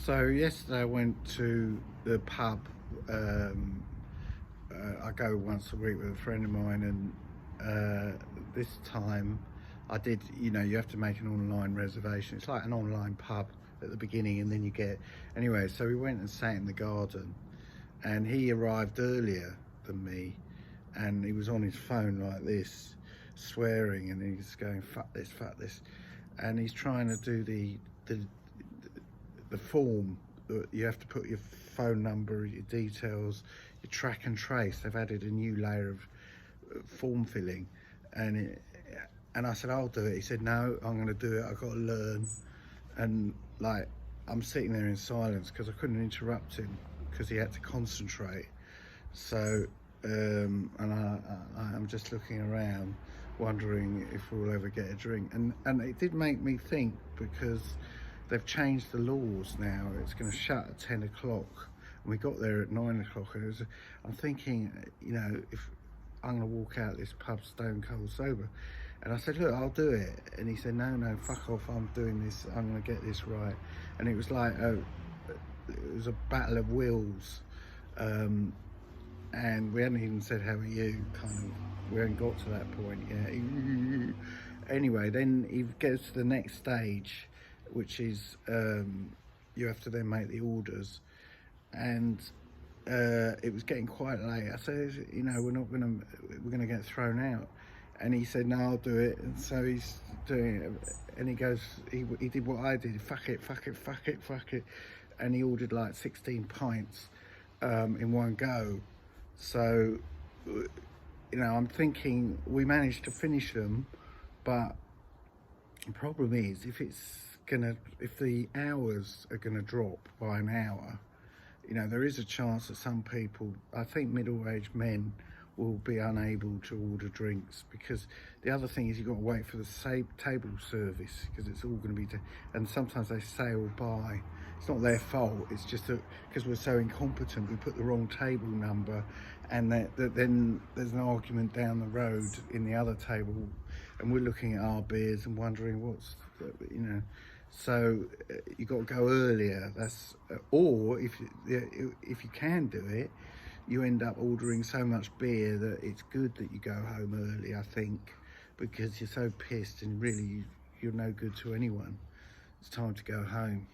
So yesterday I went to the pub. Um, I go once a week with a friend of mine, and this time I did. You have to make an online reservation. It's like an online pub at the beginning, and then you get anyway. So we went and sat in the garden, and he arrived earlier than me, and he was on his phone like this, swearing, and he's going fuck this," and he's trying to do the form that you have to put your phone number, your details, your track and trace. They've added a new layer of form filling, and and I said, "I'll do it." He said, "No, I'm going to do it. I've got to learn." And like, I'm sitting there in silence because I couldn't interrupt him because he had to concentrate. So, I'm just looking around, wondering if we'll ever get a drink. And it did make me think, because they've changed the laws now. It's going to shut at 10 o'clock. And we got there at 9 o'clock. And I'm thinking, if I'm going to walk out this pub stone cold sober. And I said, "Look, I'll do it." And he said, "No, fuck off. I'm doing this. I'm going to get this right." And it was like, it was a battle of wills. And we hadn't even said "how are you," kind of. We hadn't got to that point yet. Anyway, then he gets to the next stage, which is you have to then make the orders. And it was getting quite late. I said, we're gonna get thrown out. And he said, "No, I'll do it." And so he's doing it, and he goes, he did what I did: fuck it, fuck it, fuck it, fuck it. And he ordered like 16 pints in one go. So, I'm thinking we managed to finish them, but the problem is, if the hours are gonna drop by an hour, there is a chance that some people, I think middle-aged men, will be unable to order drinks, because the other thing is you've got to wait for the table service, because it's all going to be and sometimes they sail by. It's not their fault, it's just that because we're so incompetent, we put the wrong table number, and then there's an argument down the road in the other table, and we're looking at our beers and wondering so you got to go earlier. Or if you can do it, you end up ordering so much beer that it's good that you go home early, I think, because you're so pissed and really you're no good to anyone. It's time to go home.